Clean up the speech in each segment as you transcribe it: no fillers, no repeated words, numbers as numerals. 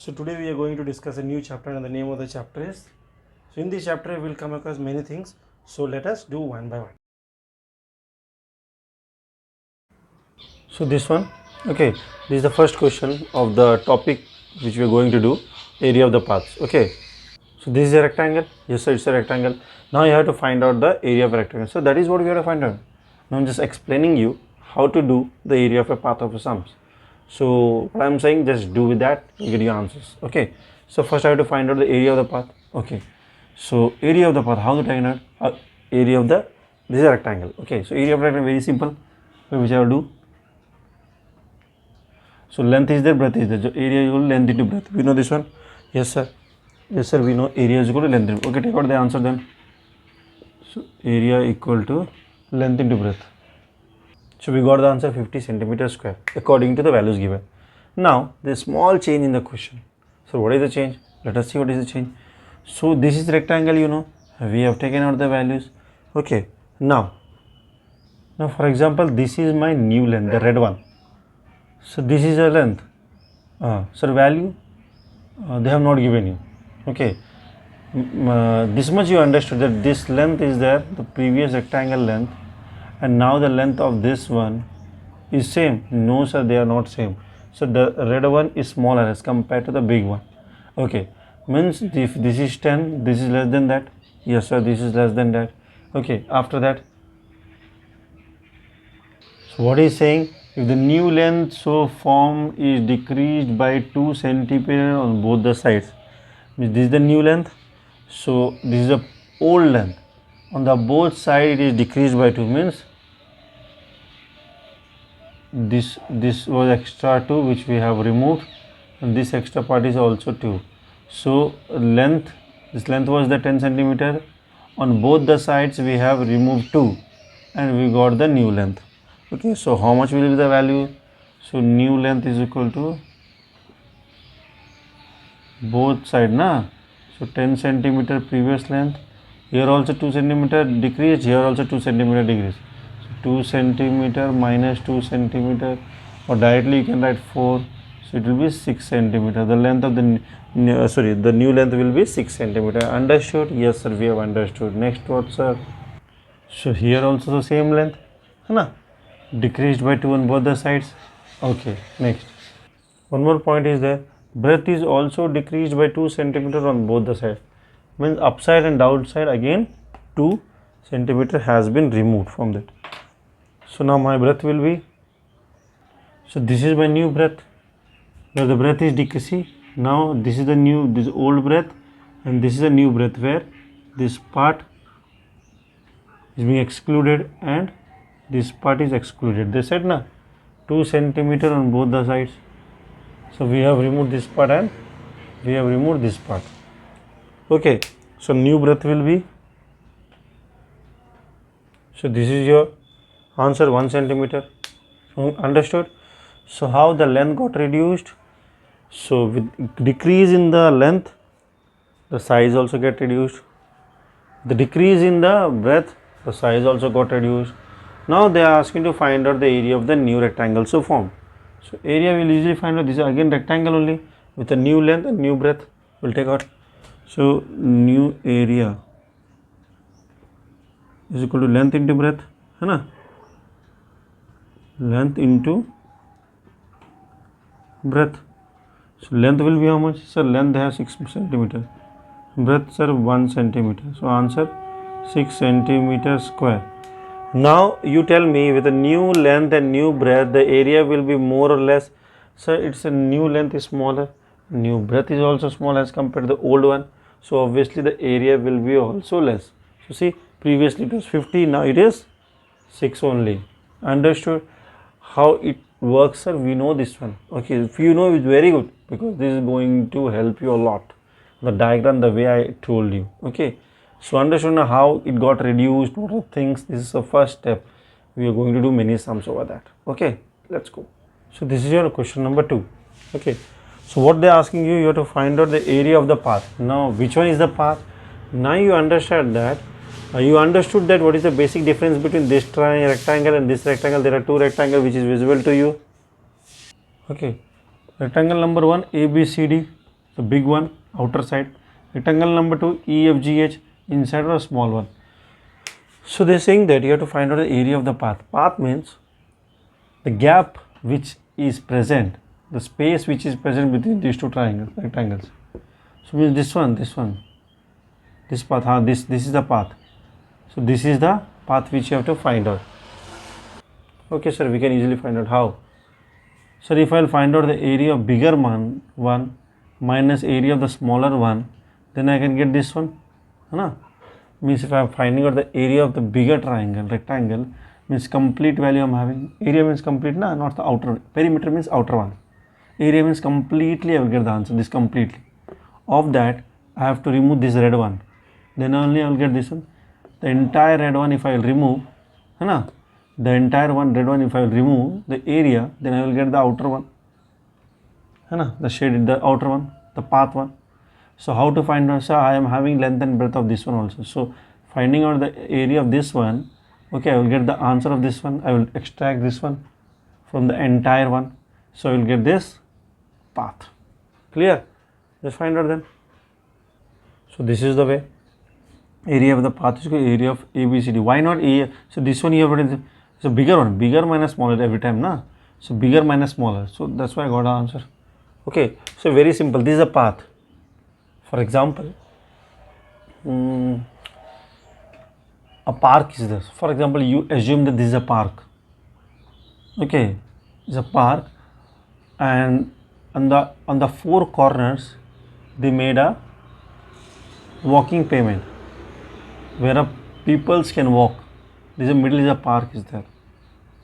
So today we are going to discuss a new chapter, and the name of the chapter is, so in this chapter we will come across many things, so let us do one by one. So this one, okay, this is the first question of the topic which we are going to do, area of the paths. Okay, so this is a rectangle. Yes sir, it's a rectangle. Now you have to find out the area of a rectangle. So that is what we have to find out. Now I'm just explaining you how to do the area of a path of a sums. So what I'm saying, just do with that, you get your answers. Okay, so first I have to find out the area of the path. Okay, so area of the path, how to find out area of the, this is a rectangle. Okay, so area of rectangle, very simple, which I will do. So length is there, breadth is there. So area equal to length into breadth. We know this one. Yes sir. Yes sir, we know area is equal to length into. Okay, take out the answer then. So area equal to length into breadth. So we got the answer 50 centimeter square according to the values given. Now there is small change in the question. So what is the change? Let us see what is the change. So this is rectangle, you know, we have taken out the values. Okay, now for example, this is my new length, the red one. So this is a length. So value they have not given you. Okay, this much you understood that this length is there, the previous rectangle length, and now the length of this one is same. No sir, they are not same. So the red one is smaller as compared to the big one. Okay, means if this is 10, this is less than that. Yes sir, this is less than that. Okay, after that, so what is saying, if the new length so form is decreased by 2 centimeter on both the sides, means this is the new length, so this is the old length, on the both side it is decreased by 2, means this was extra 2 which we have removed, and this extra part is also 2. So length, this length was the 10 centimeter, on both the sides we have removed 2 and we got the new length. Okay, so how much will be the value? So new length is equal to both side na, so 10 centimeter previous length, here also 2 centimeter decreased, here also 2 centimeter decreased. 2 centimeter minus 2 centimeter, or directly you can write 4, so it will be 6 centimeter. The length of the the new length will be 6 centimeter. Understood? Yes sir, we have understood. Next what sir? So here also the same length, na, decreased by 2 on both the sides. Okay, next one more point is there, breadth is also decreased by 2 centimeter on both the sides, means upside and downside again 2 centimeter has been removed from that. So now my breadth will be, so this is my new breadth, where the breadth is decreasing. Now this is the new, this old breadth, and this is a new breadth where this part is being excluded and this part is excluded. They said na 2 centimeter on both the sides, so we have removed this part and we have removed this part. Okay, so new breadth will be, so this is your answer, 1 centimeter. Understood? So how the length got reduced? So with decrease in the length, the size also get reduced. The decrease in the breadth, the size also got reduced. Now they are asking to find out the area of the new rectangle so formed. So area will easily find out. This is again rectangle only with a new length and new breadth. We'll take out. So new area is equal to length into breadth, है ना? Length into breadth. So length will be how much? Sir, length has 6 centimeter. Breadth sir 1 centimeter. So answer 6 centimeter square. Now you tell me, with a new length and new breadth, the area will be more or less. Sir, it's a new length is smaller, new breadth is also small as compared to the old one, so obviously the area will be also less. So see, previously it was 50, now it is 6 only. Understood how it works sir? We know this one. Okay, if you know, it's very good, because this is going to help you a lot, the diagram, the way I told you. Okay, so understand how it got reduced, what are things. This is the first step. We are going to do many sums over that. Okay, let's go. So this is your question number 2. Okay, so what they are asking you, you have to find out the area of the path. Now which one is the path? Now you understand that, you understood that what is the basic difference between this rectangle and this rectangle. There are 2 rectangles which is visible to you. Okay, rectangle number 1 ABCD, the big one outer side, rectangle number 2 EFGH inside or a small one. So they're saying that you have to find out the area of the path. Path means the gap which is present, the space which is present between these two rectangles. So means this one, this path, this is the path. So this is the path which you have to find out. Okay sir, we can easily find out how. Sir, if I'll find out the area of bigger one minus area of the smaller one, then I can get this one. Huh? Means if I am finding out the area of the bigger rectangle, means complete value I am having. Area means complete, not the outer. Perimeter means outer one. Area means completely I will get the answer, this completely. Of that, I have to remove this red one. Then only I will get this one. The entire red one if I will remove, the entire red one if I will remove the area, then I will get the outer one. The shaded, the outer one, the path one. So how to find out? So I am having length and breadth of this one also. So finding out the area of this one, okay, I will get the answer of this one. I will extract this one from the entire one. So I will get this path. Clear? Just find out then. So this is the way. Area of the path is area of ABCD. Why not A? So this one you have written. So bigger one, bigger minus smaller every time, na? So bigger minus smaller. So that's why I got the answer. Okay. So very simple. This is a path. For example, a park is this. For example, you assume that this is a park. Okay, it's a park, and on the four corners, they made a walking pavement where a peoples can walk. This middle is a park is there.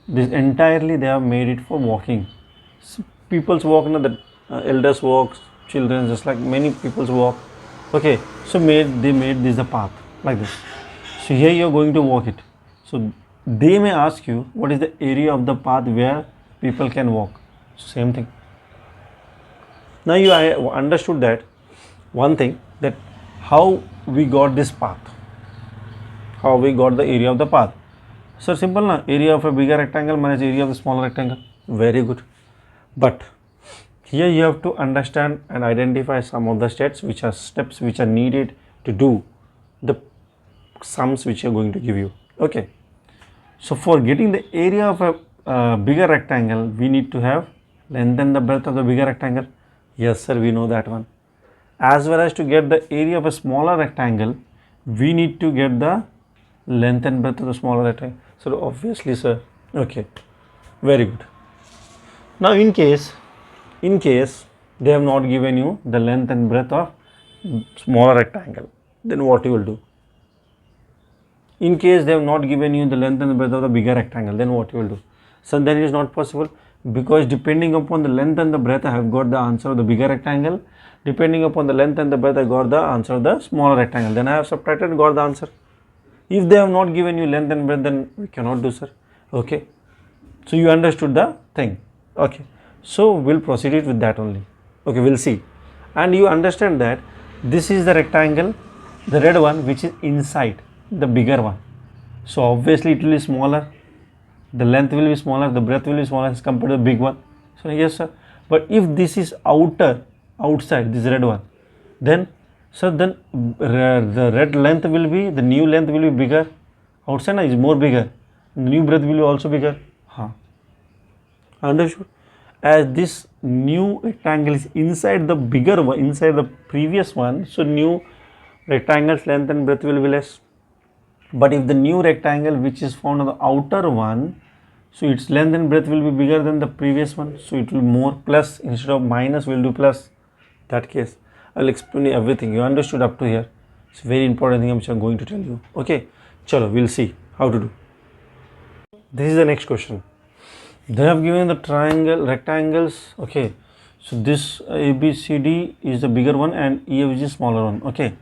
This entirely they have made it for walking. So peoples walk, the elders walk, children, just like many peoples walk. Okay, so they made this a path like this. So here you are going to walk it. So they may ask you what is the area of the path where people can walk. So same thing. Now you understood that one thing, that how we got this path, how we got the area of the path. So simple na, area of a bigger rectangle minus area of the smaller rectangle. Very good. But here you have to understand and identify some of the steps which are needed to do the sums which are going to give you. Okay. So for getting the area of a bigger rectangle, we need to have length and the breadth of the bigger rectangle. Yes sir, we know that one. As well as to get the area of a smaller rectangle, we need to get the length and breadth of the smaller rectangle. So obviously sir, okay, very good. Now in case they have not given you the length and breadth of smaller rectangle, then what you will do? In case they have not given you the length and breadth of the bigger rectangle, then what you will do? So then it is not possible, because depending upon the length and the breadth, I have got the answer of the bigger rectangle. Depending upon the length and the breadth, I got the answer of the smaller rectangle. Then I have subtracted and got the answer. If they have not given you length and breadth, then we cannot do, sir. Okay. So you understood the thing. Okay. So we'll proceed it with that only. Okay, we'll see. And you understand that this is the rectangle, the red one, which is inside the bigger one. So obviously it will be smaller. The length will be smaller, the breadth will be smaller as compared to the big one. So yes sir. But if this is outside this red one, then the red length will be, the new length will be bigger. Outside is more bigger. The new breadth will be also bigger. Understood? As this new rectangle is inside the bigger one, inside the previous one, so new rectangle's length and breadth will be less. But if the new rectangle which is found on the outer one, so its length and breadth will be bigger than the previous one, so it will be more plus, instead of minus we will do plus. That case I will explain everything. You understood up to here? It's very important thing which I am going to tell you. Okay, chalo, we'll see how to do. This is the next question. They have given the rectangles. Okay, so this ABCD is the bigger one and EFG is smaller one. Okay,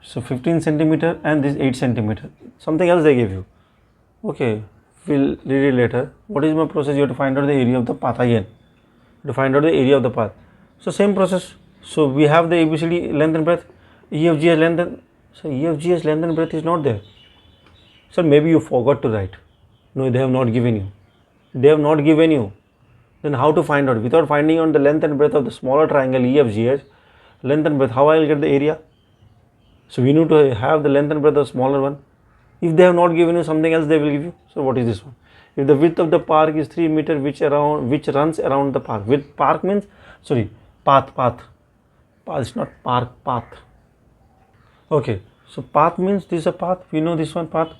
so 15 centimeter and this 8 centimeter. Something else they gave you. Okay, we'll read it later. What is my process? You have to find out the area of the path again. To find out the area of the path. So same process. So we have the ABCD length and breadth. EFG has length and, so EFG has length and breadth is not there. So maybe you forgot to write. No, they have not given you. They have not given you. Then how to find out? Without finding out the length and breadth of the smaller triangle EFGH, length and breadth, how I will get the area? So we need to have the length and breadth of smaller one. If they have not given you something else, they will give you. So what is this one? If the width of the park is 3 meter, which runs around the park. With park means, sorry, path. It's not park, path. Okay, so path means this is a path. We know this one path.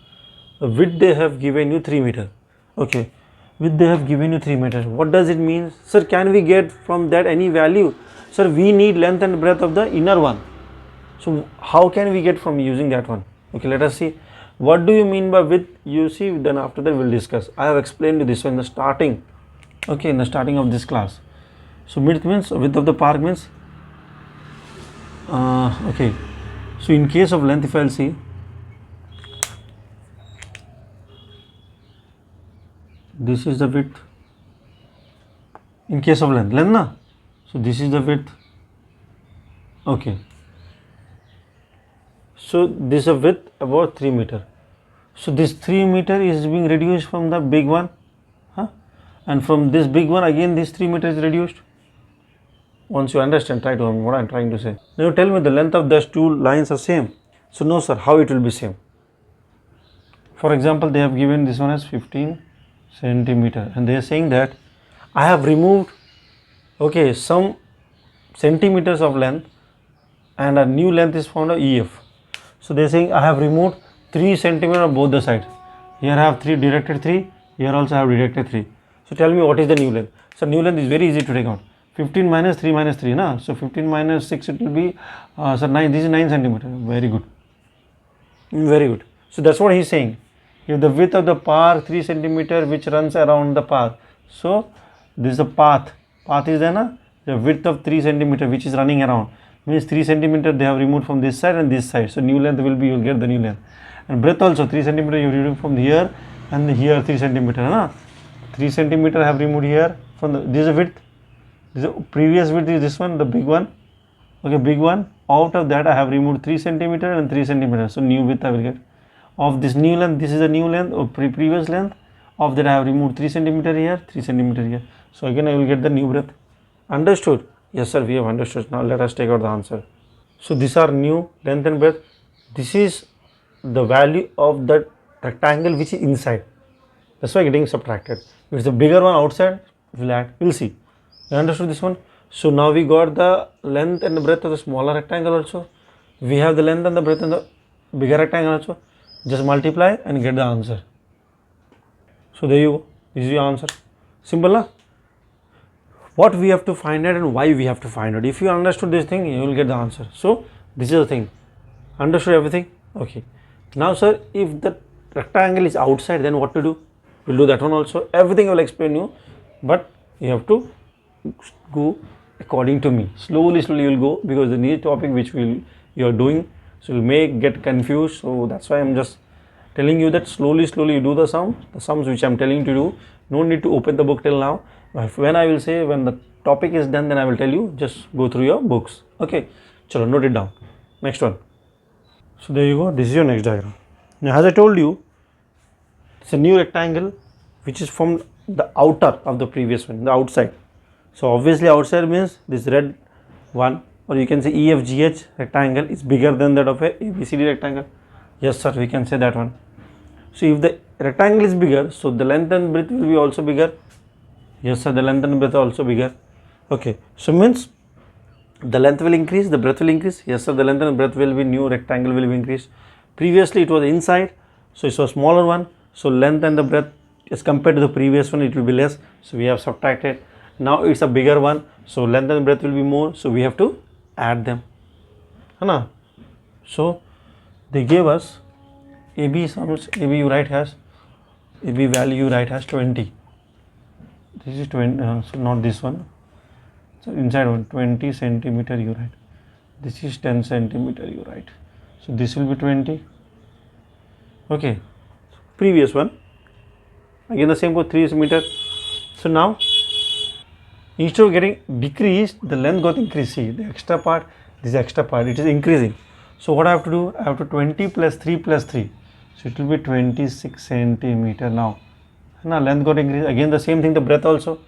The width they have given you 3 meter. Okay, width they have given you 3 meters. What does it mean? Sir, can we get from that any value? Sir, we need length and breadth of the inner one. So how can we get from using that one? Okay, let us see. What do you mean by width? You see, then after that we'll discuss. I have explained this one in the starting. Okay, in the starting of this class. So width means, width of the park means, okay. So in case of length, if I'll see, this is the width. In case of length na. So this is the width. Okay. So this is a width about 3 meter. So this 3 meter is being reduced from the big one, and from this big one again this 3 meter is reduced. Once you understand, try to what I am trying to say. Now you tell me the length of those two lines are same. So no sir, how it will be same? For example, they have given this one as 15 centimeter and they are saying that I have removed, okay, some centimeters of length and a new length is found of EF. So they are saying I have removed 3 centimeter on both the sides. Here I have 3 directed 3, here also I have directed 3. So tell me what is the new length? So new length is very easy to take out. 15 minus 3 minus 3, na? So 15 minus 6 it will be, 9, this is 9 centimeter. Very good. Very good. So that's what he is saying. If the width of the park 3 centimeter which runs around the park. So this is the path. Path is there, na? The width of 3 centimeter which is running around. Means 3 centimeter they have removed from this side and this side. So new length will be, you will get the new length. And breadth also 3 centimeter you remove from here and here 3 centimeter. Na? 3 centimeter I have removed here from the, this is the width. This is the previous width is this one, the big one. Okay, big one. Out of that I have removed 3 centimeter and 3 centimeter. So new width I will get. Of this new length, this is the new length of previous length. Of that I have removed 3 centimeter here, 3 centimeter here. So again I will get the new breadth. Understood? Yes sir, we have understood. Now let us take out the answer. So these are new length and breadth. This is the value of that rectangle which is inside. That's why getting subtracted. If it's a bigger one outside, we'll add. We'll see. You understood this one? So now we got the length and the breadth of the smaller rectangle also. We have the length and the breadth of the bigger rectangle also. Just multiply and get the answer. So there you go. This is your answer. Simple, na? What we have to find out and why we have to find out. If you understood this thing, you will get the answer. So this is the thing. Understood everything? Okay. Now sir, if the rectangle is outside, then what to do? We'll do that one also. Everything I will explain you, but you have to go according to me. Slowly you will go, because the new topic which you are doing, so you may get confused. So that's why I'm just telling you that slowly you do the sums which I'm telling you to do. No need to open the book till now. When I will say, when the topic is done, then I will tell you, just go through your books. Okay, chalo, note it down. Next one. So there you go. This is your next diagram. Now as I told you, it's a new rectangle which is from the outer of the previous one, the outside. So obviously outside means this red one, or you can say EFGH rectangle is bigger than that of a ABCD rectangle. Yes sir, we can say that one. So if the rectangle is bigger, so the length and breadth will be also bigger. Yes sir, the length and breadth are also bigger. Okay, so means the length will increase, the breadth will increase. Yes sir, the length and breadth will be, new rectangle will be increased. Previously it was inside, so it's a smaller one. So length and the breadth as compared to the previous one, it will be less. So we have subtracted. Now it's a bigger one, so length and breadth will be more. So we have to add them. Hana? So they gave us AB sums. AB you write has, AB value you write has 20. This is 20, so not this one. So inside one, 20 centimeter you write. This is 10 centimeter you write. So this will be 20. Okay. Previous one. Again the same for 3 meter. So now instead of getting decreased, the length got increased. See the extra part, this extra part, it is increasing. So what I have to do? I have to 20 plus 3 plus 3. So it will be 26 centimeter now. Now length got increased. Again the same thing, the breadth also.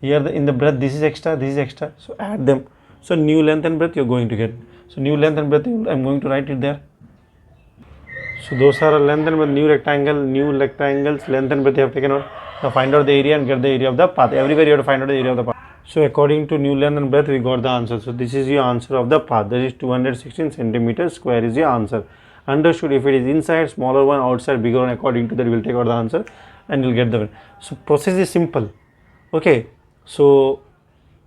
Here in the breadth, this is extra, this is extra. So add them. So new length and breadth you're going to get. So new length and breadth, I'm going to write it there. So those are length and breadth, new rectangles, length and breadth you have taken out. Now find out the area and get the area of the path. Everywhere you have to find out the area of the path. So according to new length and breadth, we got the answer. So this is your answer of the path. That is 216 centimeters square is your answer. Understood? If it is inside, smaller one, outside, bigger one, according to that, we will take out the answer and you'll get the one. So process is simple. Okay. So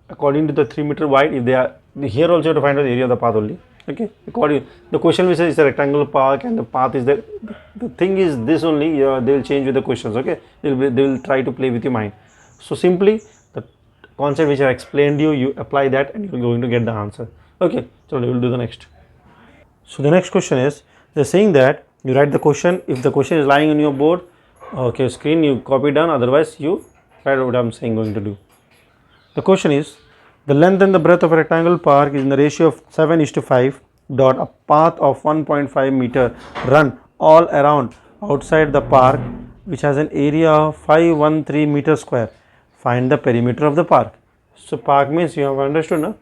according to the 3 meter wide, if they are here also you have to find out the area of the path only. Okay, according the question which says it's a rectangular park and the path is there. The thing is this only. They will change with the questions. Okay, they will try to play with your mind. So simply the concept which I explained you apply that and you're going to get the answer. Okay, so we will do the next. So the next question is they're saying that you write the question. If the question is lying on your board, okay, screen, you copy down. Otherwise you write what I'm saying going to do. The question is, the length and the breadth of a rectangle park is in the ratio of 7:5. A path of 1.5 meter run all around outside the park, which has an area of 513 meter square. Find the perimeter of the park. So park means you have understood, no?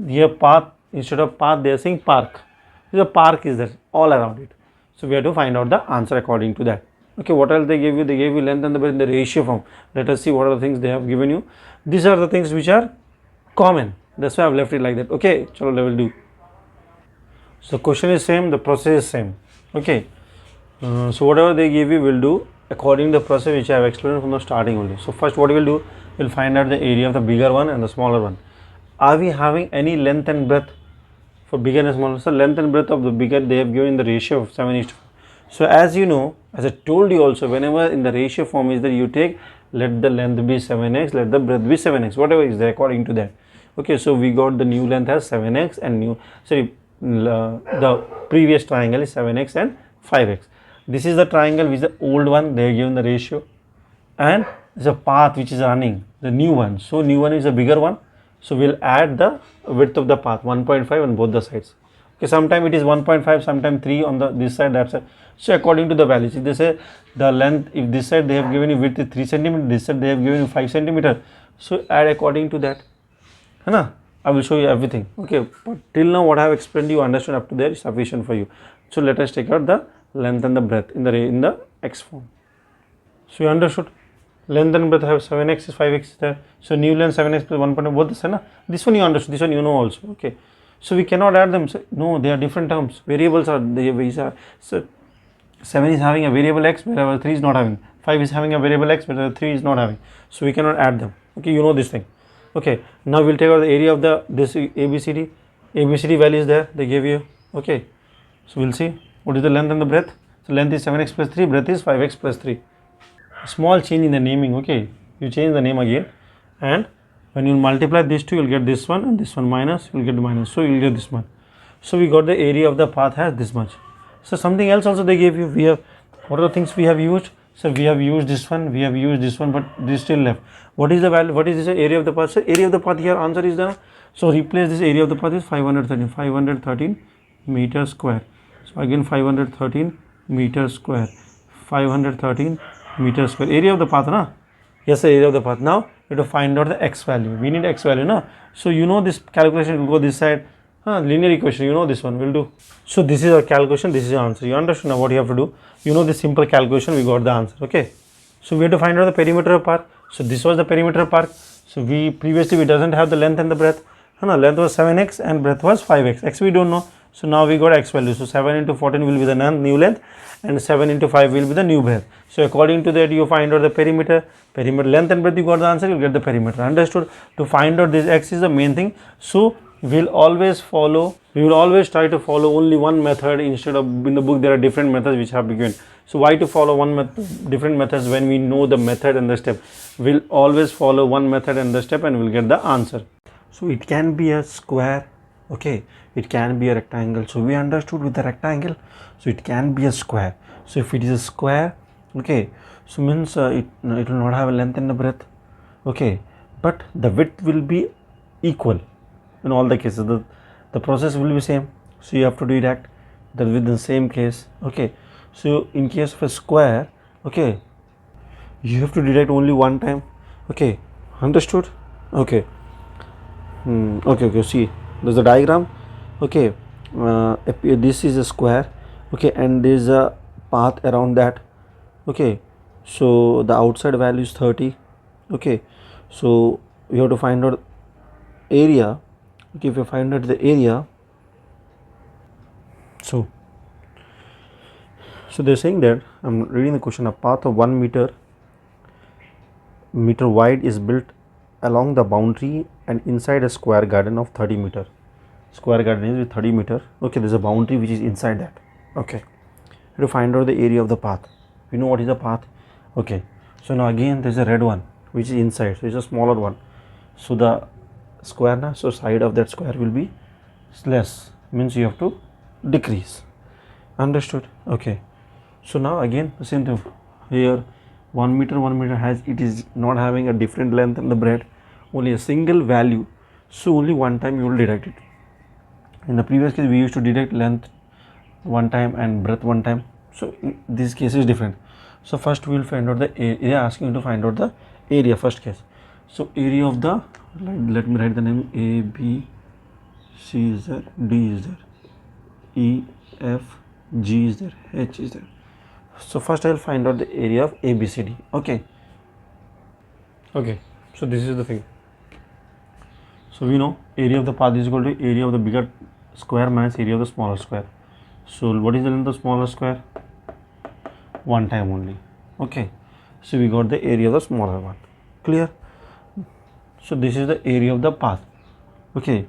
Here path, instead of path they are saying park. The park is there all around it. So we have to find out the answer according to that. Okay, what else they gave you? They gave you length and the breadth in the ratio form. Let us see what are the things they have given you. These are the things which are common. That's why I've left it like that. Okay, chalo, level do. So the question is same, the process is same. Okay. So whatever they give you, we'll do according to the process which I have explained from the starting only. So first what we'll do, we'll find out the area of the bigger one and the smaller one. Are we having any length and breadth for bigger and smaller? So length and breadth of the bigger they have given in the ratio of 7:4. So as you know, as I told you also, whenever in the ratio form is that you take, let the length be 7x, let the breadth be 7x, whatever is there according to that. Okay, so we got the new length as 7x and the previous triangle is 7x and 5x. This is the triangle which is the old one, they are given the ratio, and the path which is running, the new one. So new one is a bigger one. So we'll add the width of the path 1.5 on both the sides. Okay, sometime it is 1.5, sometime 3 on the this side, that side. So according to the values, if they say the length, if this side they have given you width is 3 centimeter, this side they have given you 5 centimeter. So add according to that. Hai, I will show you everything. Okay, but till now what I have explained you understood up to there is sufficient for you. So let us take out the length and the breadth in the x form. So you understood. Length and breadth have 7x is 5x is there. So new length 7x plus 1.5 both this, na? This one you understood, this one you know also. Okay. So we cannot add them. So, no, they are different terms. Variables are these are. So 7 is having a variable x, wherever 3 is not having. 5 is having a variable x, wherever 3 is not having. So we cannot add them. Okay, you know this thing. Okay. Now we'll take out the area of this ABCD. ABCD value is there. They gave you. Okay. So we'll see what is the length and the breadth. So length is 7x plus 3, breadth is 5x plus 3. Small change in the naming. Okay, you change the name again, and when you multiply these two, you'll get this one, and this one minus, you'll get minus, so you'll get this one. So we got the area of the path has this much. So something else also they gave you. We have, what are the things we have used? So we have used this one, we have used this one, but this still left. What is the value? What is this area of the path? So area of the path here, answer is there. So replace this area of the path is 513 meter square. So again 513 meter square, 513 meter square, area of the path, na? Yes, the area of the path. Now you have to find out the x value. We need x value, na? So you know this calculation will go this side. Linear equation, you know this one will do. So this is our calculation, this is your answer. You understand now what you have to do. You know this simple calculation, we got the answer. Okay. So we have to find out the perimeter of park. So this was the perimeter of park. So we previously doesn't have the length and the breadth. Length was 7x and breadth was 5x. X we don't know. So now we got x value. So 7 into 14 will be the new length and 7 into 5 will be the new breadth. So according to that you find out the perimeter length and breadth, you got the answer, you get the perimeter. Understood? To find out this x is the main thing. So we will always try to follow only one method instead of in the book there are different methods which have been given. So why to follow different methods when we know the method and the step? We'll always follow one method and the step and we'll get the answer. So it can be a square. Okay, it can be a rectangle. So we understood with the rectangle, so it can be a square. So if it is a square, okay, so means it will not have a length and a breadth. Okay, but the width will be equal in all the cases. The process will be same. So you have to deduct that with the same case. Okay, so in case of a square, okay, you have to deduct only one time. Okay, understood? Okay. Okay, see, There's a diagram. Okay, this is a square. Okay, and there's a path around that. Okay, so the outside value is 30. Okay, so we have to find out area. Okay, if you find out the area, so they're saying that, I'm reading the question, a path of 1 meter wide is built along the boundary and inside a square garden of 30 meter. Square garden is with 30 meter. Okay, there's a boundary which is inside that. Okay, to find out the area of the path. We know what is the path. Okay, so now again there's a red one which is inside, so it's a smaller one. So the square na, so side of that square will be less, means you have to decrease. Understood? Okay, so now again the same thing here. 1 meter has, it is not having a different length and the breadth, only a single value, so only one time you will deduct it. In the previous case we used to deduct length one time and breadth one time, so in this case is different. So first we will find out the area, asking you to find out the area, first case. So area of the, let me write the name, A, B, C is there, D is there, E, F, G is there, H is there. So first I will find out the area of ABCD. Okay, so this is the thing. So we know area of the path is equal to area of the bigger square minus area of the smaller square. So what is the length of the smaller square? One time only. Okay, so we got the area of the smaller one. Clear? So this is the area of the path. Okay,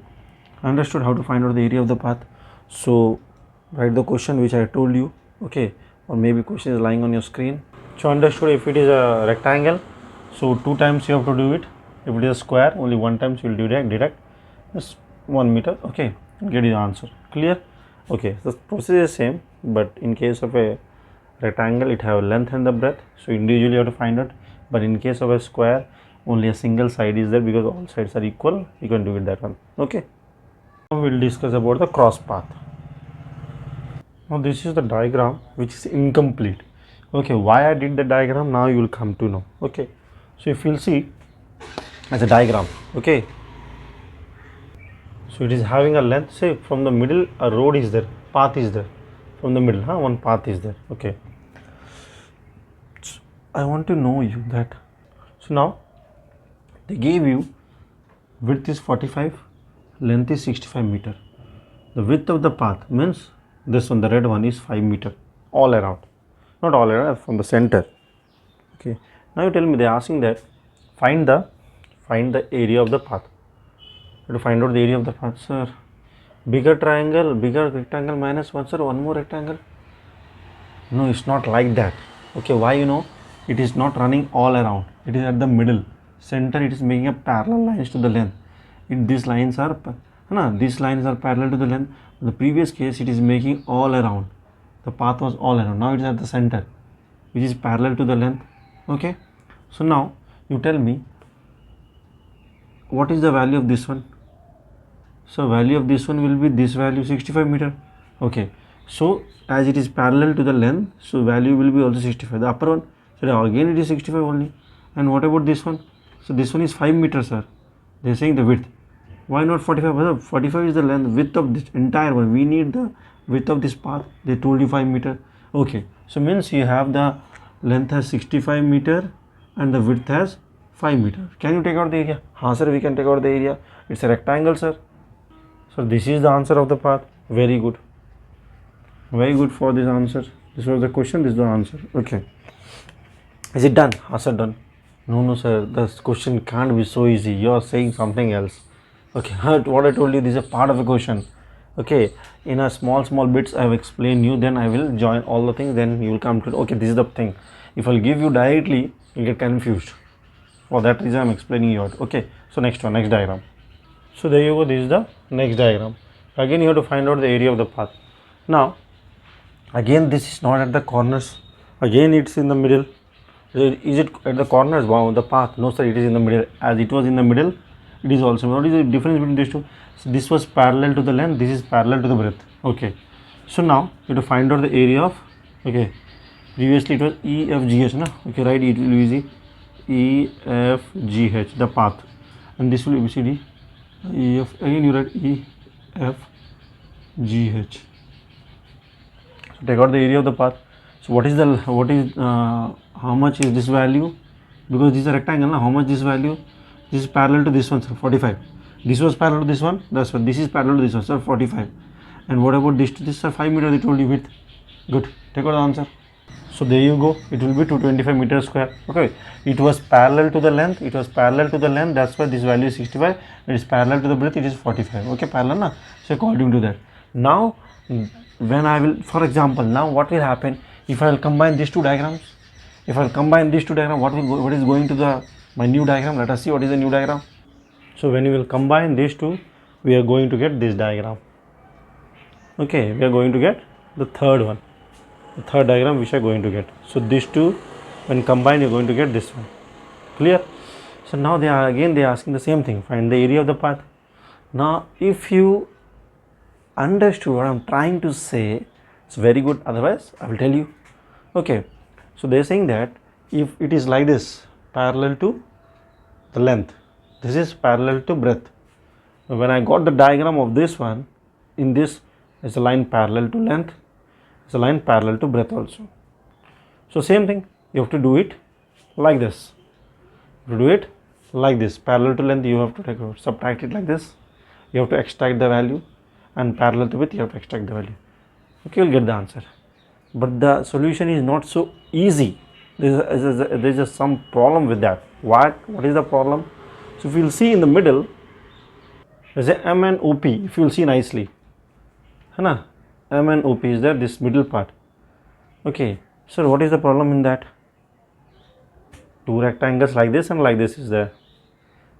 understood how to find out the area of the path. So write the question which I told you. Okay, or maybe question is lying on your screen. So understood, if it is a rectangle, so 2 times you have to do it. If it is a square, only 1 time you will deduct just 1 meter. Okay, get the answer. Clear? Okay, the process is same, but in case of a rectangle it have length and the breadth, so individually you have to find out. But in case of a square, only a single side is there because all sides are equal. You can do it that one. Okay, now we will discuss about the cross path. Now this is the diagram which is incomplete. Okay, why I did the diagram, now you will come to know. Okay, so if you will see as a diagram. Okay, so it is having a length, say from the middle a road is there, path is there, from the middle one path is there. Okay, so I want to know you that, so now they gave you width is 45, length is 65 meter. The width of the path means this one, the red one, is 5 meter all around, not all around, from the center. Okay, now you tell me, they are asking that find the area of the path. To find out the area of the path, sir, bigger rectangle minus 1, sir, one more rectangle. No, it's not like that. Okay, why? You know, it is not running all around, it is at the middle center. It is making a parallel lines to the length. These lines are parallel to the length. In the previous case it is making all around, the path was all around. Now it is at the center which is parallel to the length. Okay, so now you tell me what is the value of this one. So value of this one will be this value, 65 meter. Okay, so as it is parallel to the length, so value will be also 65, the upper one. So again it is 65 only. And what about this one? So this one is 5 meters, sir. They are saying the width. Why not 45? 45 is the length, width of this entire one. We need the width of this path. They told you 5 meter. Okay, so means you have the length has 65 meter and the width has 5 meter. Can you take out the area? Haan sir, we can take out the area. It's a rectangle, sir. So this is the answer of the path. Very good. Very good for this answer. This was the question, this is the answer. Okay. Is it done? Haan sir, done. No, sir. This question can't be so easy. You are saying something else. Okay, what I told you, this is a part of a question. Okay, in a small bits I have explained you, then I will join all the things, then you will come to, okay, this is the thing. If I'll give you directly, you get confused. For that reason I'm explaining you out. Okay, so next diagram. So there you go, this is the next diagram. Again you have to find out the area of the path. Now again this is not at the corners, again it's in the middle. Is it at the corners? Wow, the path, no sir, it is in the middle. As it was in the middle, it is also. What is the difference between these two? So this was parallel to the length, this is parallel to the breadth. Okay, so now you have to find out the area of, okay, previously it was EFGH, na? Okay, right, it will be easy, EFGH, the path, and this will be ABCD, EF, again you write FGH. So take out the area of the path. So what is how much is this value? Because this is a rectangle, how much this value? This is parallel to this one, sir, 45. This was parallel to this one, that's what. This is parallel to this one, sir, 45. And what about this to this, sir? 5 meters, they told you width. Good. Take out the answer. So there you go. It will be 225 meters square. Okay. It was parallel to the length. It was parallel to the length. That's why this value is 65. It is parallel to the breadth. It is 45. Okay. Parallel, na? So according to that. Now, when I will, for example, now what will happen if I will combine these two diagrams? If I will combine these two diagrams, what is going to my new diagram? Let us see what is the new diagram. So when you will combine these two, we are going to get this diagram. Okay, we are going to get the third one, the third diagram which are going to get. So these two, when combined, you're going to get this one. Clear? So now they are asking the same thing. Find the area of the path. Now, if you understood what I'm trying to say, it's very good. Otherwise, I will tell you. Okay. So they are saying that if it is like this, parallel to the length, this is parallel to breadth. When I got the diagram of this one, in this is a line parallel to length, it's a line parallel to breadth also. So same thing, you have to do it like this. To do it like this, parallel to length, you have to subtract it like this. You have to extract the value, and parallel to width, you have to extract the value. Okay, you'll get the answer. But the solution is not so easy. There is some problem with that. What is the problem? So if you will see in the middle, there is a M and OP. If you will see nicely, M and OP is there, this middle part. Okay, so what is the problem in that? Two rectangles like this and like this is there.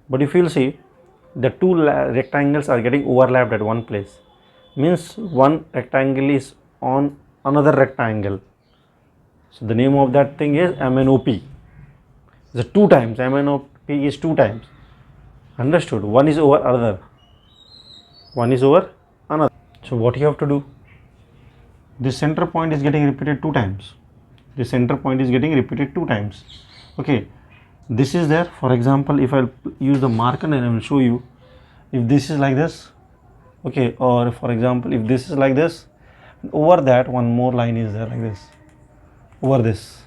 But if you will see, the two rectangles are getting overlapped at one place. Means one rectangle is on another rectangle. So the name of that thing is MNOP. The two times, MNOP is two times. Understood? One is over another. One is over another. So what you have to do? This center point is getting repeated two times. This center point is getting repeated two times. Okay. This is there. For example, if I use the marker and I will show you, if this is like this, okay, or for example, if this is like this, over that one more line is there like this, over this,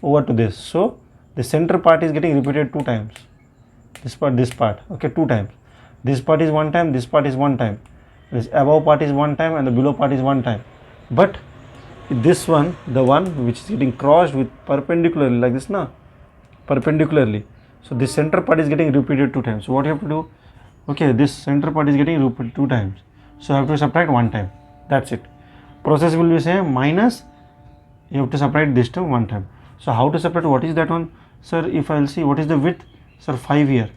over to this. So the center part is getting repeated two times. This part, okay, two times. This part is one time, this part is one time. This above part is one time and the below part is one time. But this one, the one which is getting crossed with perpendicularly like this, perpendicularly. So this center part is getting repeated two times. So what you have to do? Okay, this center part is getting repeated two times. So I have to subtract one time. That's it. Process will be same, minus you have to subtract this term one time. So how to separate? What is that one? Sir, if I will see what is the width, sir, 5 here.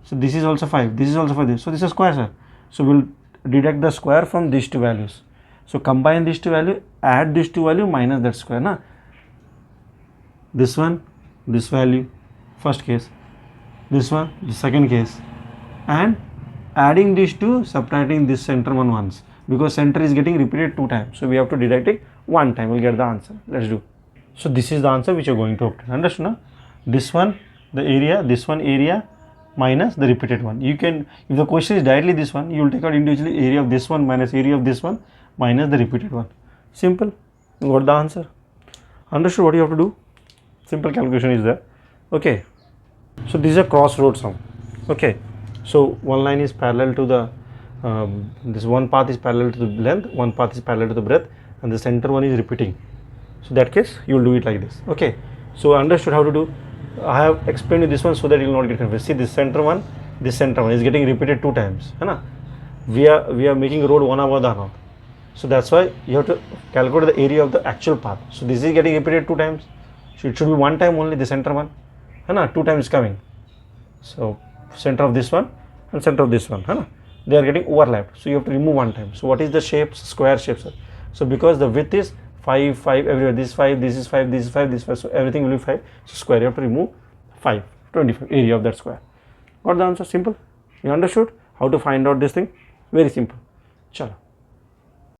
So this is also 5, this is also 5. So this is square, sir. So we will deduct the square from these two values. So combine these two values, add these two values, minus that square. This one, this value, first case. This one, the second case. And adding these two, subtracting this center one once. Because center is getting repeated two times. So we have to deduct it one time. We'll get the answer. Let's do. So this is the answer which you're going to obtain. Understood? No? This one, the area, this one area minus the repeated one. You can, if the question is directly this one, you will take out individually area of this one minus area of this one minus the repeated one. Simple. You got the answer. Understood what you have to do? Simple calculation is there. Okay. So this is a crossroad sum. Okay. So one line is parallel to the this one path is parallel to the length, one path is parallel to the breadth, and the center one is repeating. So that case you will do it like this. Okay. So understood how to do. I have explained this one so that you will not get confused. See, this center one is getting repeated two times. We are making a road one above the other. So that's why you have to calculate the area of the actual path. So this is getting repeated two times. So it should be one time only, the center one. Two times coming. So center of this one and center of this one. They are getting overlapped. So you have to remove one time. So what is the shape? Square shape, sir. So because the width is 5, 5 everywhere. This is 5, this is 5, this is 5, this is 5. So everything will be 5. So square, you have to remove 5, 25 area of that square. Got the answer? Simple. You understood how to find out this thing? Very simple. Chalo.